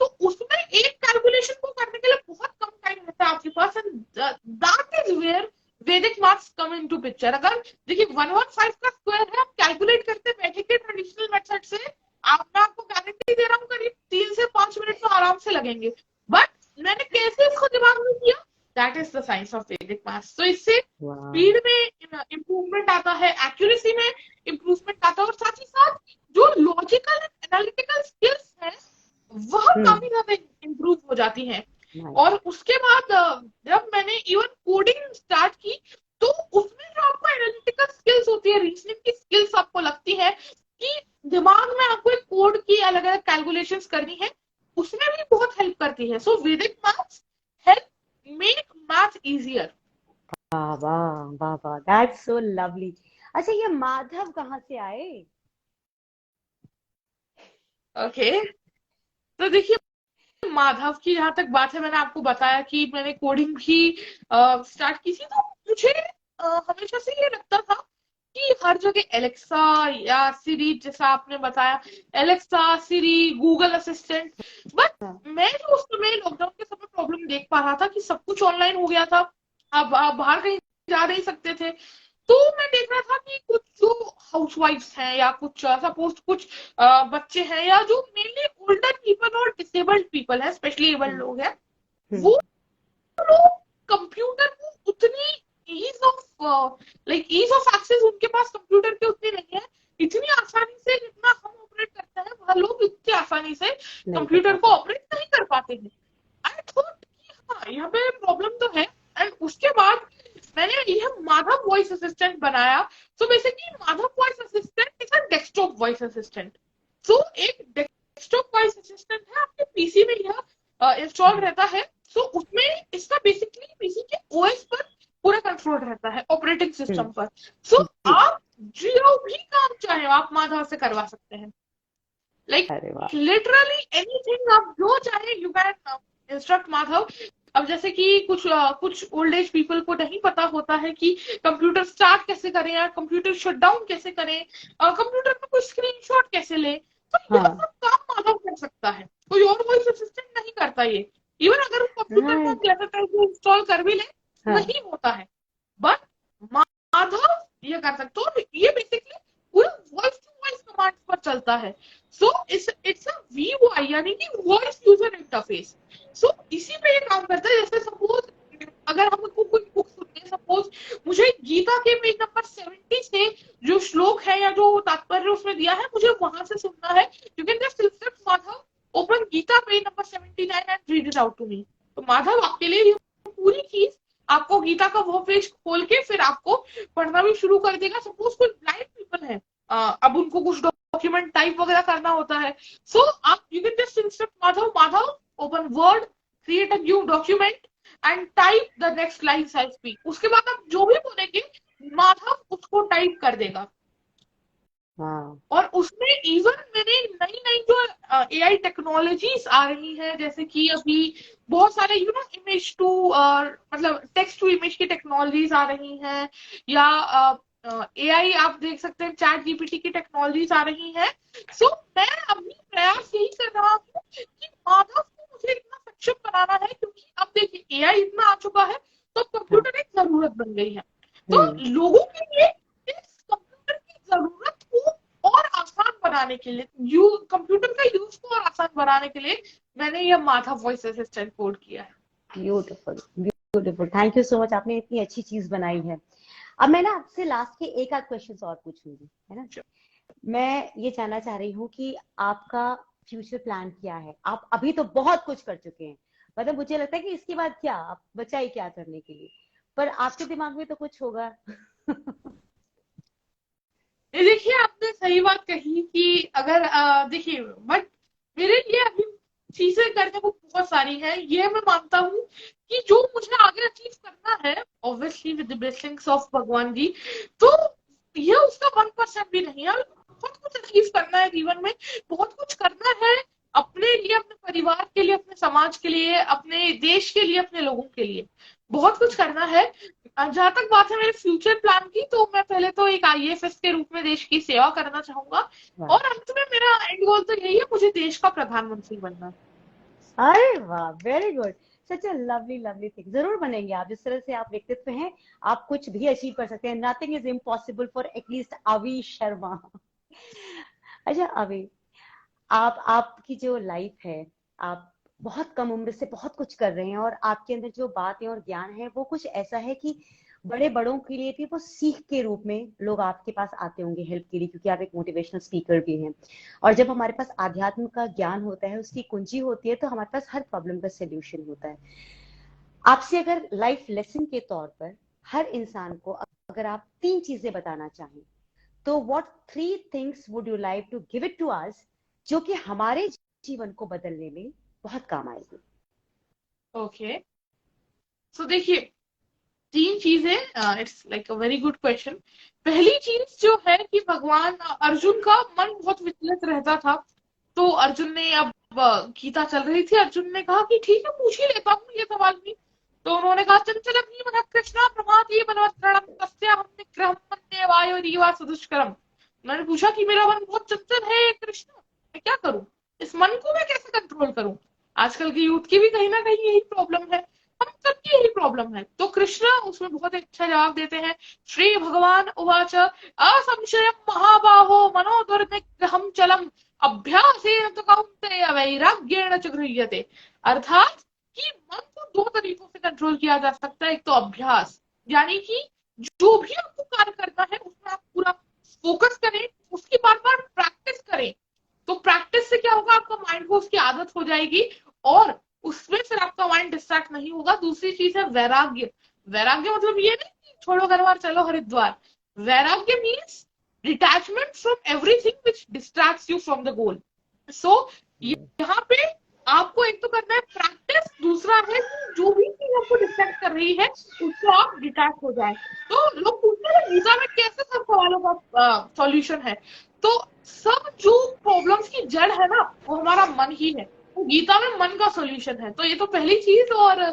तो उसमें एक कैलकुलेशन को करने के लिए बहुत कम टाइम रहता है आपके पास, एंड दैट इज वेयर वैदिक मैथ्स कम इनटू पिक्चर। अगर देखिए 115 का स्क्वायर है, आप कैलकुलेट करते बैठेंगे ट्रेडिशनल मेथड से, मैं आपको गारंटी दे रहा हूँ करीब 3 से 5 मिनट तो आराम से लगेंगे। बट मैंने कैसे इसको दिमाग में किया, that is the science of वैदिक मैथ्स। तो इससे वाह। स्पीड में इम्प्रूवमेंट आता है, एक्यूरेसी में इम्प्रूवमेंट आता है, और साथ ही साथ जो लॉजिकल एनालिटिकल स्किल्स हैं वह काफी ज्यादा इम्प्रूव हो जाती हैं। नाइस। और उसके बाद जब मैंने इवन कोडिंग स्टार्ट की, तो उसमें जो आपको एनालिटिकल स्किल्स होती है, रीजनिंग की स्किल्स आपको लगती है कि दिमाग में आपको एक कोड की अलग अलग कैलकुलेशंस करनी है, उसमें भी बहुत हेल्प करती है। सो वैदिक maths help make math easier. वाह वाह वाह वाह, दैट्स सो लवली। अच्छा, ये माधव कहाँ से आए? ओके, तो देखिए माधव की जहां तक बात है, मैंने आपको बताया कि मैंने कोडिंग भी स्टार्ट की थी, तो मुझे हमेशा से ये लगता था कि हर जगह एलेक्सा या सिरी, जैसा आपने बताया, Alexa, Siri, Google assistant. But हाँ मैं जो उस समय लॉकडाउन के समय प्रॉब्लम देख पा रहा था कि सब कुछ ऑनलाइन हो गया था, अब आप बाहर कहीं जा नहीं सकते थे। तो मैं देख रहा था कि कुछ जो हाउसवाइफ्स हैं या कुछ सपोज कुछ बच्चे हैं, या जो मेनली ओल्डर पीपल और डिसेबल्ड पीपल है, स्पेशली एबल्ड हम्म लोग हैं, हम्म वो लोग कंप्यूटर को उतनी ease of ease of access उनके पास कंप्यूटर के उतनी नहीं है, इतनी आसानी से जितना हम ऑपरेट करते हैं वह लोग इतनी आसानी से नहीं कर कंप्यूटर को पाते। ऑपरेट नहीं कर पाते हैं। आई थॉट कि हाँ यहाँ पे प्रॉब्लम तो है। एंड उसके बाद मैंने यह माधव वॉइस असिस्टेंट बनाया। So basically Madhav voice assistant is a desktop voice assistant. So एक डेस्कटॉप वॉइस असिस्टेंट है, आपके पीसी में यह इंस्टॉल रहता है। सो उसमें इसका बेसिकली पीसी के ओएस पर पूरा कंट्रोल रहता है, ऑपरेटिंग सिस्टम पर। सो जी। आप जो भी काम चाहे आप माधव से करवा सकते हैं, लाइक अरे वाह। लिटरली एनीथिंग आप जो चाहे यू कैन इंस्ट्रक्ट माधव। अब जैसे कि कुछ ओल्ड एज पीपल को नहीं पता होता है कि कंप्यूटर स्टार्ट कैसे करें या कंप्यूटर शट डाउन कैसे करें, कंप्यूटर में कोई स्क्रीनशॉट कैसे ले, तो यह हाँ सब काम माधव कर सकता है, कोई और वॉइस असिस्टेंट नहीं करता ये। इवन अगर वो कंप्यूटर को राइट। जैसे तैसे इंस्टॉल कर भी ले, हाँ नहीं होता है। बट माधव ये कर सकते हो, ये बेसिकली पूरा वॉइस टू वॉइस कमांड पर चलता है। सो इट्स अ वीओआई, यानी कि वॉइस यूजर इंटरफेस। सो इसी पे ये काम करता है। जैसे सपोज अगर हमको कोई बुक सुननी है, सपोज मुझे गीता के पेज नंबर 70 से जो श्लोक है या जो तात्पर्य उसमें दिया है मुझे वहां से सुनना है, you can just instruct Madhav open Gita page number 79 and read it out to me. तो माधव आपके लिए ये पूरी चीज आपको गीता का वो पेज खोल के फिर आपको पढ़ना भी शुरू कर देगा। सपोज कोई ब्लाइंड पीपल है, अब उनको कुछ डॉक्यूमेंट टाइप वगैरह करना होता है, सो आप you can just instruct Madhav, Madhav open word, create a new document and type the next line I speak. उसके बाद आप जो भी बोलेंगे माधव उसको टाइप कर देगा। हाँ और उसमें इवन मैंने नई नई जो एआई टेक्नोलॉजीज आ रही है, जैसे कि अभी बहुत सारे इमेज टू मतलब टेक्स्ट टू इमेज की टेक्नोलॉजीज आ रही हैं, या एआई आप देख सकते हैं चैट जीपीटी की टेक्नोलॉजीज आ रही हैं। सो मैं अभी प्रयास यही कर रहा हूँ कि मानव को मुझे इतना सक्षम बनाना है, क्योंकि अब देखिए एआई इतना आ चुका है, तो हाँ। कंप्यूटर एक जरूरत बन गई है। तो लोगों के लिए इस कंप्यूटर की जरूरत को और आसान बनाने के लिए, कंप्यूटर का यूज को और आसान बनाने के लिए मैंने यह माथा वॉइस असिस्टेंट कोड किया है। Beautiful beautiful, thank you so much, आपने इतनी अच्छी चीज बनाई है। अब मैं ना आपसे लास्ट के एक आध क्वेश्चन और पूछूंगी, है ना। मैं ये जानना चाह रही हूँ कि आपका फ्यूचर प्लान क्या है। आप अभी तो बहुत कुछ कर चुके हैं, मतलब मुझे लगता है कि इसके बाद क्या, आप बचा ही क्या करने के लिए, पर आपके दिमाग में तो कुछ होगा। ये देखिए आपने सही बात कही कि अगर देखिए, बट मेरे लिए अभी चीजें करने को बहुत सारी है। ये मैं मानता हूँ कि जो मुझे आगे अचीव करना है, obviously with the blessings of भगवान जी, तो ये उसका 1% भी नहीं है। बहुत कुछ अचीव करना है जीवन में, बहुत कुछ करना है अपने लिए, अपने परिवार के लिए, अपने समाज के लिए, अपने देश के लिए, अपने लोगों के लिए बहुत कुछ करना है। जहां तक बात है मेरे फ्यूचर प्लान की, तो मैं पहले तो एक आईएएस के रूप में देश की सेवा करना चाहूंगा, और अंत में मेरा एंड गोल तो यही है, मुझे देश का प्रधानमंत्री बनना। अरे वाह, very good, such a lovely lovely thing. जरूर बनेंगे आप, जिस तरह से आप व्यक्तित्व हैं, आप कुछ भी अचीव कर सकते हैं। Nothing is impossible for at least अवी शर्मा। अच्छा अभी, आप आपकी जो लाइफ है, आप बहुत कम उम्र से बहुत कुछ कर रहे हैं, और आपके अंदर जो बातें और ज्ञान है वो कुछ ऐसा है कि बड़े बड़ों के लिए भी वो सीख के रूप में लोग आपके पास आते होंगे हेल्प के लिए, क्योंकि आप एक मोटिवेशनल स्पीकर भी हैं। और जब हमारे पास आध्यात्म का ज्ञान होता है, उसकी कुंजी होती है, तो हमारे पास हर प्रॉब्लम का सोल्यूशन होता है। आपसे अगर लाइफ लेसन के तौर पर हर इंसान को अगर आप 3 चीजें बताना चाहें, तो what 3 things would you like to give it to us, जो कि हमारे जीवन को बदलने में बहुत काम आएगी। ओके, सो देखिए 3 चीजें, it's like a very good question. पहली चीज जो है कि भगवान अर्जुन का मन बहुत विचलित रहता था, तो अर्जुन ने अब गीता चल रही थी, अर्जुन ने कहा कि ठीक है पूछ ही लेता हूँ ये सवाल भी। तो उन्होंने कहा चंचल अपनी मन कृष्णा प्रमादी बलवत्रणम तस्या हमने ग्रहम मन्ये वायुरीवा सुदुष्करम। मैंने पूछा कि मेरा मन बहुत चंचल है कृष्ण, मैं क्या करूं, इस मन को मैं कैसे कंट्रोल करूं। आजकल की यूथ की भी कहीं ना कहीं यही प्रॉब्लम है, हम सबकी यही प्रॉब्लम है। तो कृष्ण उसमें बहुत अच्छा जवाब देते हैं। श्री भगवान उवाच असंशयं महाबाहो मनो दुर्निग्रहं चलम अभ्यासेन तो कौन्तेय वैराग्येण च गृह्यते। अर्थात कि मन को 2 तरीकों से कंट्रोल किया जा सकता है। एक तो अभ्यास, यानी कि जो भी आपको कार्य करना है उसमें आप पूरा फोकस करें, उसकी बार बार प्रैक्टिस करें। तो प्रैक्टिस से क्या होगा, आपका माइंड को उसकी आदत हो जाएगी, और उसमें फिर आपका माइंड डिस्ट्रैक्ट नहीं होगा। दूसरी चीज है वैराग्य। वैराग्य मतलब ये नहीं कि छोड़ो घर बार चलो हरिद्वार। वैराग्य means detachment from everything which distracts you from the goal. So यहाँ पे आपको एक तो करना है प्रैक्टिस, दूसरा है कि जो भी चीज आपको डिस्ट्रैक्ट कर रही है उससे आप डिटैच हो जाए। तो लोग पूछते हैं गीता में कैसे सब सवालों का सॉल्यूशन है, तो सब जो प्रॉब्लम्स की जड़ है ना वो हमारा मन ही है, तो गीता में मन का सॉल्यूशन है। तो ये तो पहली चीज। और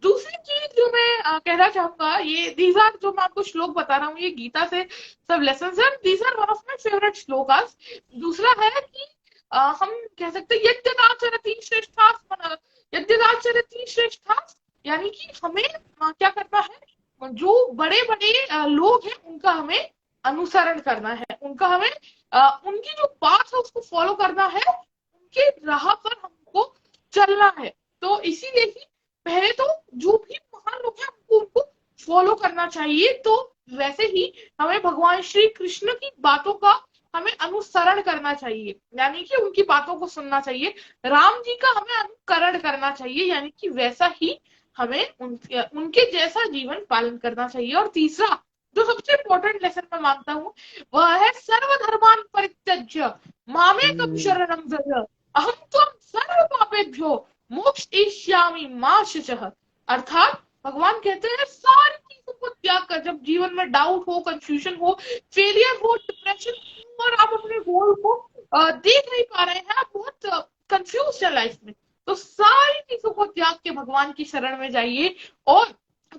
दूसरी चीज जो मैं कहना चाहूंगा, ये दीज आर जो मैं आपको श्लोक बता रहा हूँ ये गीता से सब लेसन है, these are one of my favourite shlokas. दूसरा है कि हम कह सकते हैं यद्यदाचरति श्रेष्ठास, यद्यदाचरति श्रेष्ठास, यानी कि हमें क्या करना है, जो बड़े बड़े लोग हैं उनका हमें अनुसरण करना है, उनका हमें उनकी जो बात है उसको फॉलो करना है, उनके राह पर हमको चलना है। तो इसीलिए ही पहले तो जो भी महान लोग हैं हमको उनको फॉलो करना चाहिए। तो वैसे ही हमें भगवान श्री कृष्ण की बातों का हमें अनुसरण करना चाहिए, यानी कि उनकी बातों को सुनना चाहिए। राम जी का हमें अनुकरण करना चाहिए, यानी कि वैसा ही हमें उनके उनके जैसा जीवन पालन करना चाहिए। और तीसरा जो सबसे इम्पोर्टेंट लेसन मैं मानता हूँ वह है सर्वधर्मान परित्यज्य मामेकम हम्म। शरणम व्रज अहम त्वं सर्व पापेभ्यो मोक्षयिष्यामि मा शुचः। अर्थात भगवान कहते हैं सारी चीजों को त्याग कर, जब जीवन में डाउट हो, कंफ्यूजन हो, फेलियर हो, डिप्रेशन हो और आप अपने गोल को देख नहीं पा रहे हैं, आप बहुत कंफ्यूज है लाइफ में, तो सारी चीजों को त्याग के भगवान की शरण में जाइए। और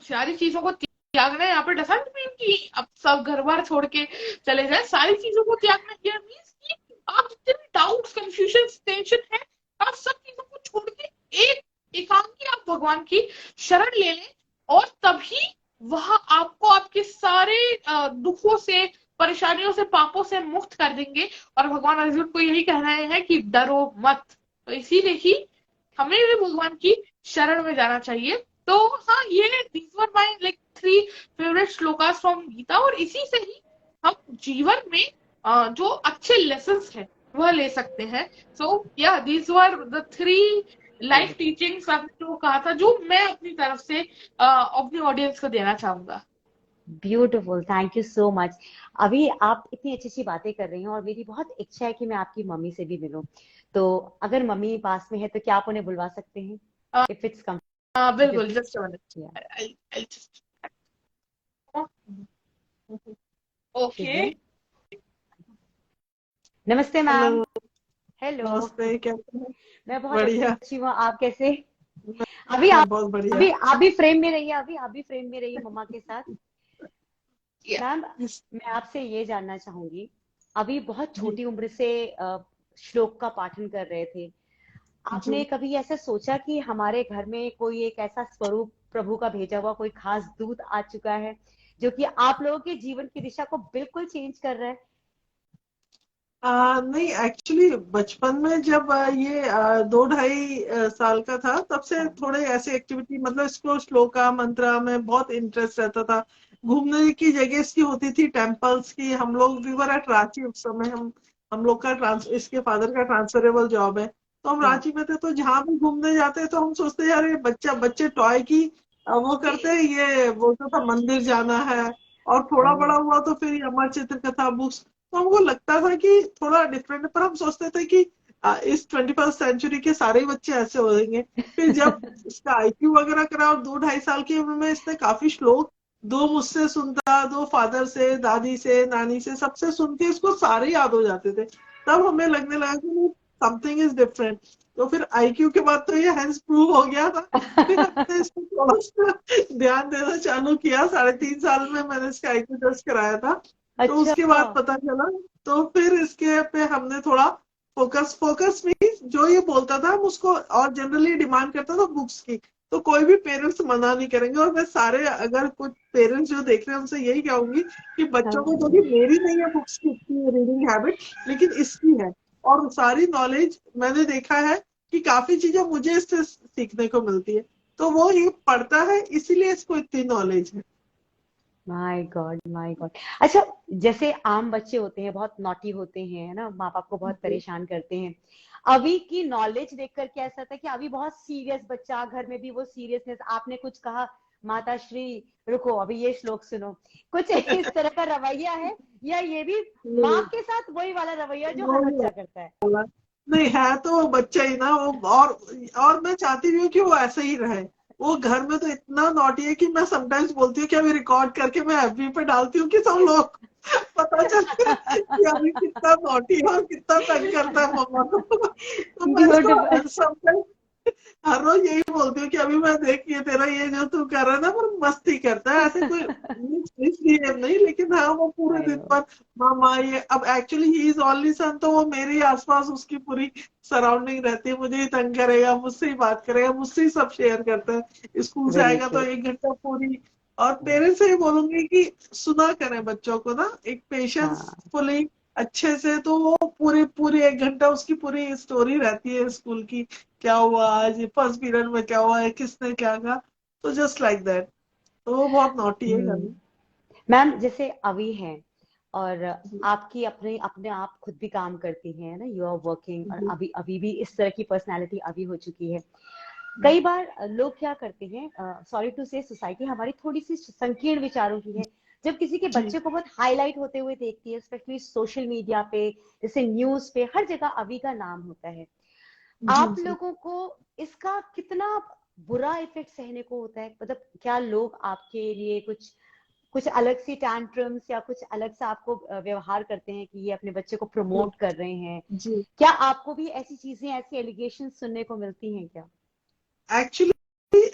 सारी चीजों को त्यागना यहाँ पे डजंट मीन कि अब सब घर बार छोड़ के चले जाए। सारी चीजों को त्यागना हियर मीन्स कि आप जितने भी डाउट्स, कंफ्यूजन, टेंशन है, आप सब चीजों को छोड़ के एक एकांकी आप भगवान की शरण ले लें, और तभी वह आपको आपके सारे दुखों से, परेशानियों से, पापों से मुक्त कर देंगे। और भगवान अर्जुन को यही कह रहे हैं कि डरो मत। तो इसीलिए ही हमें भी भगवान की शरण में जाना चाहिए। तो हाँ, ये these were my like 3 favourite shlokas from Gita, और इसी से ही हम जीवन में जो अच्छे लेसन्स हैं वह ले सकते हैं। सो या these were the 3 life teachings आपने जो कहा था, जो मैं अपनी तरफ से अपनी ऑडियंस को देना चाहूंगा। Beautiful, thank you so much. अभी आप इतनी अच्छी अच्छी बातें कर रही हैं और मेरी बहुत इच्छा है कि मैं आपकी मम्मी से भी मिलूं। तो अगर मम्मी पास में है तो क्या आप उन्हें बुलवा सकते हैं, इफ इट्स बिल्कुल, जस्ट या? ओके। कीजिए। नमस्ते मैम। हेलो। हेलो। नमस्ते, कैसे हैं? मैं बहुत बढ़िया। अच्छी हूँ, आप कैसे? मैं अभी मैं आप बहुत बढ़िया। अभी आप भी फ्रेम में रहिए, अभी आप भी फ्रेम में रहिए मम्मा के साथ। मैम, इस- मैं आपसे ये जानना चाहूंगी, अभी बहुत जी छोटी उम्र से श्लोक का पाठन कर रहे थे, जी। आपने कभी ऐसा सोचा कि हमारे घर में कोई एक ऐसा स्वरूप, प्रभु का भेजा हुआ कोई खास दूत आ चुका है जो कि आप लोगों के जीवन की दिशा को बिल्कुल चेंज कर रहा है? नहीं, एक्चुअली बचपन में जब ये 2 ढाई साल का था तब से हाँ। थोड़े ऐसे एक्टिविटी, मतलब इसको श्लोका मंत्रा में बहुत इंटरेस्ट रहता था। घूमने की जगह इसकी होती थी, टेम्पल्स की। हम लोग भी वर एट रांची उस समय। हम लोग का इसके फादर का ट्रांसफरेबल जॉब है, तो हम हाँ। रांची में थे। तो जहाँ भी घूमने जाते तो हम सोचते यार ये बच्चे टॉय की वो करते हैं, ये बोलता था मंदिर जाना है। और थोड़ा ओह। बड़ा हुआ तो फिर ये अमर चित्र कथा बुक्स, तो हमको लगता था कि थोड़ा डिफरेंट है। पर हम सोचते थे कि इस 21st सेंचुरी के सारे ही बच्चे ऐसे होंगे। फिर जब इसका आईक्यू वगैरह करा और 2 ढाई साल की उम्र में इसने काफी श्लोक, 2 मुझसे सुनता, 2 फादर से, दादी से, नानी से, सबसे सुन के इसको सारे याद हो जाते थे। तब हमें लगने लगा कि समथिंग इज डिफरेंट। तो फिर आईक्यू के बाद तो ये हेंस प्रूव हो गया था। फिर हमने इसको थोड़ा सा ध्यान देना चालू किया। 3.5 साल में मैंने इसका आईक्यू टेस्ट कराया था। तो अच्छा। उसके बाद पता चला। तो फिर इसके पे हमने थोड़ा फोकस मीन्स जो ये बोलता था हम उसको, और जनरली डिमांड करता था बुक्स की। तो कोई भी पेरेंट्स मना नहीं करेंगे। और मैं सारे अगर कुछ पेरेंट्स जो देख रहे हैं उनसे यही कहूंगी कि बच्चों को, जो कि मेरी नहीं है बुक्स की रीडिंग हैबिट, लेकिन इसकी है। और सारी नॉलेज मैंने देखा है कि काफी चीजें मुझे इससे सीखने को मिलती है। तो वो ये पढ़ता है, इसीलिए इसको इतनी नॉलेज है। My God, my God. अच्छा, जैसे आम बच्चे होते हैं, बहुत नॉटी होते हैं, है ना, माँ बाप को बहुत जी परेशान करते हैं। अभी की नॉलेज देख करके ऐसा था कि अभी बहुत सीरियस बच्चा, घर में भी वो सीरियसनेस, आपने कुछ कहा माता श्री, रुको अभी ये श्लोक सुनो, कुछ इस तरह का रवैया है, या ये भी माँ नहीं, के साथ वही वाला रवैया जो हर वही बच्चा है। करता है? नहीं है तो वो बच्चा ही ना वो। और मैं चाहती भी हूँ कि वो ऐसे ही रहे। वो घर में तो इतना नॉटी है कि मैं समटाइम्स बोलती हूँ कि अभी रिकॉर्ड करके मैं एफबी पे डालती हूँ कि सब लोग पता चले कि अभी कितना नॉटी है और कितना तंग करता है मम्मा को। तो मैं ब्यूटीफुल। इसको समटाइम्स हर रोज यही बोलती हूँ कि अभी मैं देखिए तेरा ये जो तू कर रहा है ना, पर मस्ती करता है, ऐसे कोई इसलिए नहीं। लेकिन हाँ, वो पूरे आई दिन नो। पर मामा ये, अब actually he is only son, तो वो मेरे ही आसपास उसकी पूरी सराउंडिंग रहती है। मुझे ही तंग करेगा, मुझसे ही बात करेगा, मुझसे ही सब शेयर करता है। स्कूल से वेरी आएगा तो ट्रू। 1 घंटा पूरी। और पेरेंट्स से ही बोलूंगी कि सुना करें बच्चों को ना, एक हाँ। पेशेंसफुली अच्छे से। तो वो पूरी पूरी 1 घंटा उसकी पूरी स्टोरी रहती है स्कूल की, क्या हुआ आज फर्स्ट पीरियड में, क्या हुआ है, किसने क्या कहा। तो जस्ट लाइक दैट। तो वो बहुत नॉटी है घर में। मैम, जैसे अभी हैं और आपकी अपने अपने आप खुद भी काम करती हैं ना, यू आर वर्किंग, और जी अभी अभी भी इस तरह की पर्सनालिटी अभी हो चुकी है, कई बार लोग क्या करते हैं, सॉरी टू से, सोसाइटी हमारी थोड़ी सी संकीर्ण विचारों की है। जब किसी के जी बच्चे को बहुत हाईलाइट होते हुए देखती है, स्पेशली सोशल मीडिया पे, जैसे न्यूज पे, हर जगह अभी का नाम होता है, जी आप जी। लोगों को इसका कितना बुरा इफेक्ट सहने को होता है? मतलब क्या लोग आपके लिए कुछ कुछ अलग सी टैंट्रम्स या कुछ अलग सा आपको व्यवहार करते हैं कि ये अपने बच्चे को प्रमोट कर रहे हैं? जी क्या आपको भी ऐसी चीजें, ऐसी एलिगेशन सुनने को मिलती हैं क्या? एक्चुअली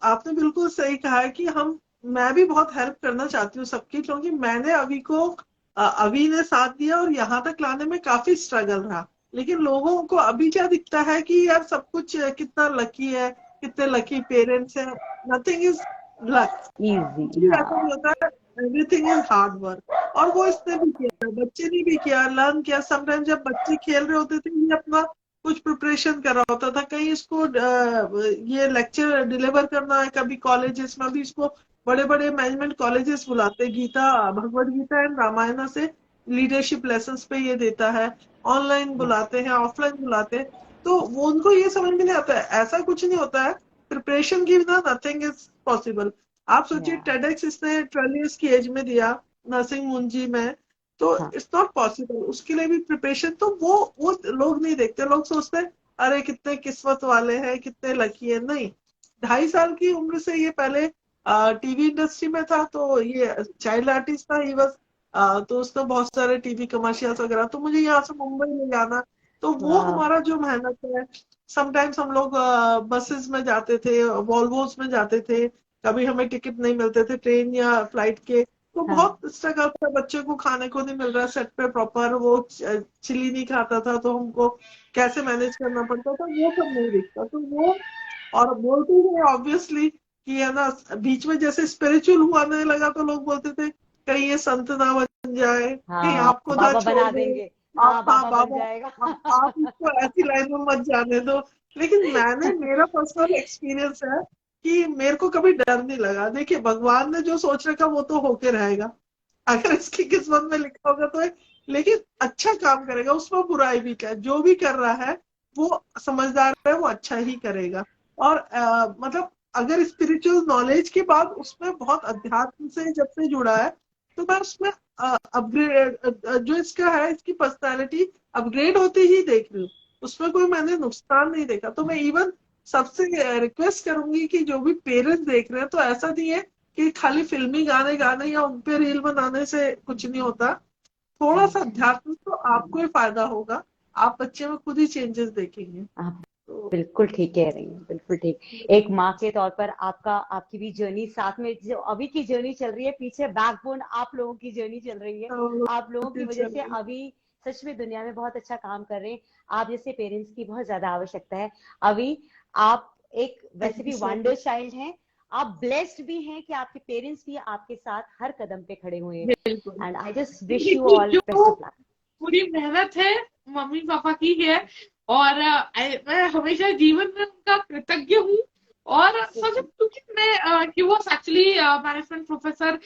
आपने बिल्कुल सही कहा है कि हम मैं भी बहुत हेल्प करना चाहती हूँ सबकी, क्योंकि मैंने अभी को अभी ने साथ दिया और यहाँ तक लाने में काफी स्ट्रगल रहा। लेकिन लोगों को अभी क्या दिखता है कि यार सब कुछ कितना लकी है, कितने लकी पेरेंट्स हैं। नथिंग इज लक, इजी, भी ऐसा हाँ। नहीं होता है। एवरीथिंग इज हार्ड वर्क, और वो इसने भी किया, बच्चे ने भी किया, लर्न किया। समटाइम जब बच्चे खेल रहे होते थे, ये अपना कुछ प्रिपरेशन कर रहा होता था, कहीं इसको ये लेक्चर डिलीवर करना है, कभी कॉलेजेस में भी इसको बड़े बड़े मैनेजमेंट कॉलेजेस बुलाते, गीता भगवत गीता एंड रामायण से लीडरशिप लेसन्स पे ये देता है। ऑनलाइन बुलाते हैं, ऑफलाइन बुलाते हैं। तो वो उनको ये समझ में नहीं आता है, ऐसा कुछ नहीं होता है। प्रिपरेशन की बिना नथिंग इज पॉसिबल। आप सोचिए, या टेडेक्स इसने 12 इयर्स की एज में दिया, नर्सिंग मुंजी में। तो हाँ, इट्स नॉट पॉसिबल, उसके लिए भी प्रिपरेशन। तो वो लोग नहीं देखते, लोग सोचते हैं अरे कितने किस्मत वाले हैं, कितने लकी है। नहीं, 2.5 साल की उम्र से ये पहले टीवी इंडस्ट्री में था, तो ये चाइल्ड आर्टिस्ट था ही बस। तो उसने बहुत सारे टीवी कमर्शियल्स वगैरह। तो मुझे यहाँ से मुंबई ले जाना, तो वो वाह, हमारा जो मेहनत है। समटाइम्स हम लोग बसेस में जाते थे, वॉल्वोस में जाते थे, कभी हमें टिकट नहीं मिलते थे ट्रेन या फ्लाइट के, तो हाँ, बहुत स्ट्रगल था। बच्चे को खाने को नहीं मिल रहा सेट पे प्रॉपर, वो चिली नहीं खाता था, तो हमको कैसे मैनेज करना पड़ता था, वो सब नहीं दिखता। तो वो, और बोलते हैं ऑब्वियसली कि है ना, बीच में जैसे स्पिरिचुअल हुआने लगा, तो लोग बोलते थे कहीं ये संत ना बन जाए, कहीं हाँ, आपको ना बाबा छोड़ बना दे। देंगे। आप, हाँ, हाँ बाबा बन बाबा, जाएगा। आप इसको ऐसी लाइन में मत जाने दो। लेकिन मेरा पर्सनल एक्सपीरियंस है कि मेरे को कभी डर नहीं लगा। देखिए, भगवान ने जो सोच रखा वो तो होके रहेगा, अगर इसकी किस्मत में लिखा होगा तो लेकिन अच्छा काम करेगा, उसमें बुराई भी क्या है, जो भी कर रहा है वो समझदार है, वो अच्छा ही करेगा। और मतलब अगर स्पिरिचुअल नॉलेज के बाद उसमें बहुत अध्यात्म से जब से जुड़ा है, तो मैं उसमें अपग्रेड, जो इसका है, इसकी पर्सनालिटी अपग्रेड होते ही देख रही हूँ। उसमें कोई मैंने नुकसान नहीं देखा। तो मैं इवन सबसे रिक्वेस्ट करूंगी कि जो भी पेरेंट्स देख रहे हैं, तो ऐसा नहीं है कि खाली फिल्मी गाने गाने या उन पे रील बनाने से कुछ नहीं होता। थोड़ा सा अध्यात्म तो आपको ही फायदा होगा, आप बच्चे में खुद ही चेंजेस देखेंगे। आप तो बिल्कुल ठीक कह रही हैं, बिल्कुल ठीक। एक माँ के तौर पर आपकी भी जर्नी साथ में, जो अभी की जर्नी चल रही है, पीछे बैकबोन आप लोगों की जर्नी चल रही है। आप लोगों की वजह से चलिए। अभी सच में दुनिया में बहुत अच्छा काम कर रहे हैं। आप जैसे पेरेंट्स की बहुत ज्यादा आवश्यकता है अभी। आप एक थैंक वैसे यू भी सो वंडर मच। चाइल्ड हैं। आप ब्लेस्ड भी हैं कि आपके पेरेंट्स भी आपके साथ हर कदम पे खड़े हुए हैं। बिल्कुल। And I just wish you देखिए, ऑल बेस्ट जो ऑफ लक। पूरी मेहनत है मम्मी पापा की है, और मैं हमेशा जीवन में उनका कृतज्ञ हूँ। और मतलब क्योंकि मैं ही was actually management professor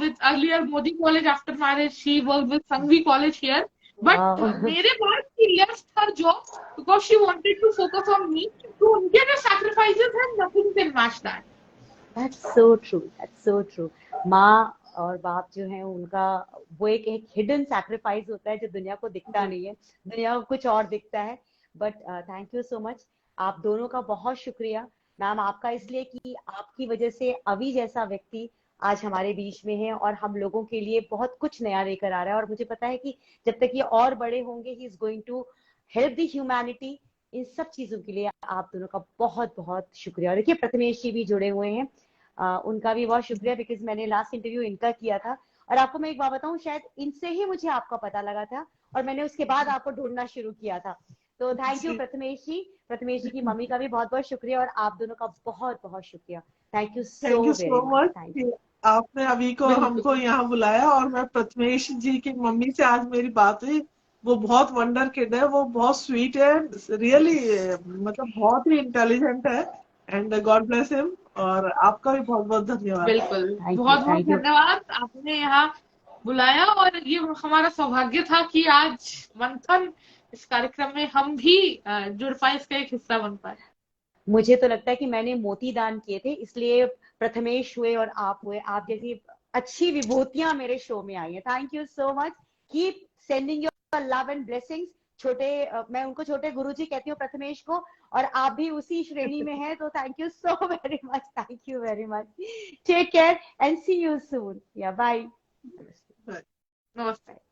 with earlier Modi college, after marriage she work with Sanghvi college here, but मेरे बाद she left her job because she wanted to focus on me. तो उनके जो सैक्रिफाइसेस हैं, nothing can match that. That's so true, that's so true. माँ और बाप जो है उनका वो एक हिडन सैक्रिफाइस होता है जो दुनिया को दिखता नहीं है। दुनिया को कुछ और दिखता है। But thank you so much. आप दोनों का बहुत शुक्रिया। मैम, आपका इसलिए कि आपकी वजह से अभी जैसा व्यक्ति आज हमारे बीच में है और हम लोगों के लिए बहुत कुछ नया लेकर आ रहा है। और मुझे पता है कि जब तक ये और बड़े होंगे, he is going to help the humanity. इन सब चीजों के लिए आप दोनों का बहुत बहुत शुक्रिया। और देखिए, प्रथमेश जी भी जुड़े हुए हैं। उनका भी बहुत शुक्रिया, बिकॉज मैंने लास्ट इंटरव्यू इनका किया था। और आपको मैं एक बात बताऊं, शायद इनसे ही मुझे आपका पता लगा था और मैंने उसके बाद आपको ढूंढना शुरू किया था। तो थैंक यू प्रथमेश जी। प्रथमेश जी की मम्मी का भी बहुत बहुत शुक्रिया और आप दोनों का बहुत बहुत शुक्रिया। Thank you so thank you very so much. Much thank कि आपने अभी को बिल्कुल। हमको यहाँ बुलाया। और मैं प्रथमेश जी की मम्मी से आज मेरी बात हुई, वो बहुत वंडर किड है, वो बहुत स्वीट है, रियली, मतलब बहुत ही इंटेलिजेंट है। And God bless him. और आपका भी बहुत बहुत धन्यवाद। बिल्कुल, यू, बहुत बहुत थैंक यू। धन्यवाद, आपने यहाँ बुलाया। और ये हमारा सौभाग्य था कि आज मंथन इस कार्यक्रम में हम भी जुड़ पाए, इसका एक हिस्सा बन पाए। मुझे तो लगता है कि मैंने मोती दान किए थे, इसलिए प्रथमेश हुए और आप हुए। आप जैसी अच्छी विभूतियां मेरे शो में आई हैं। Thank you so much. Keep sending your love and blessings. मैं उनको छोटे गुरुजी कहती हूँ प्रथमेश को, और आप भी उसी श्रेणी में हैं, तो thank you so very much. Thank you very much. Take care and see you soon. या बाय। नमस्ते।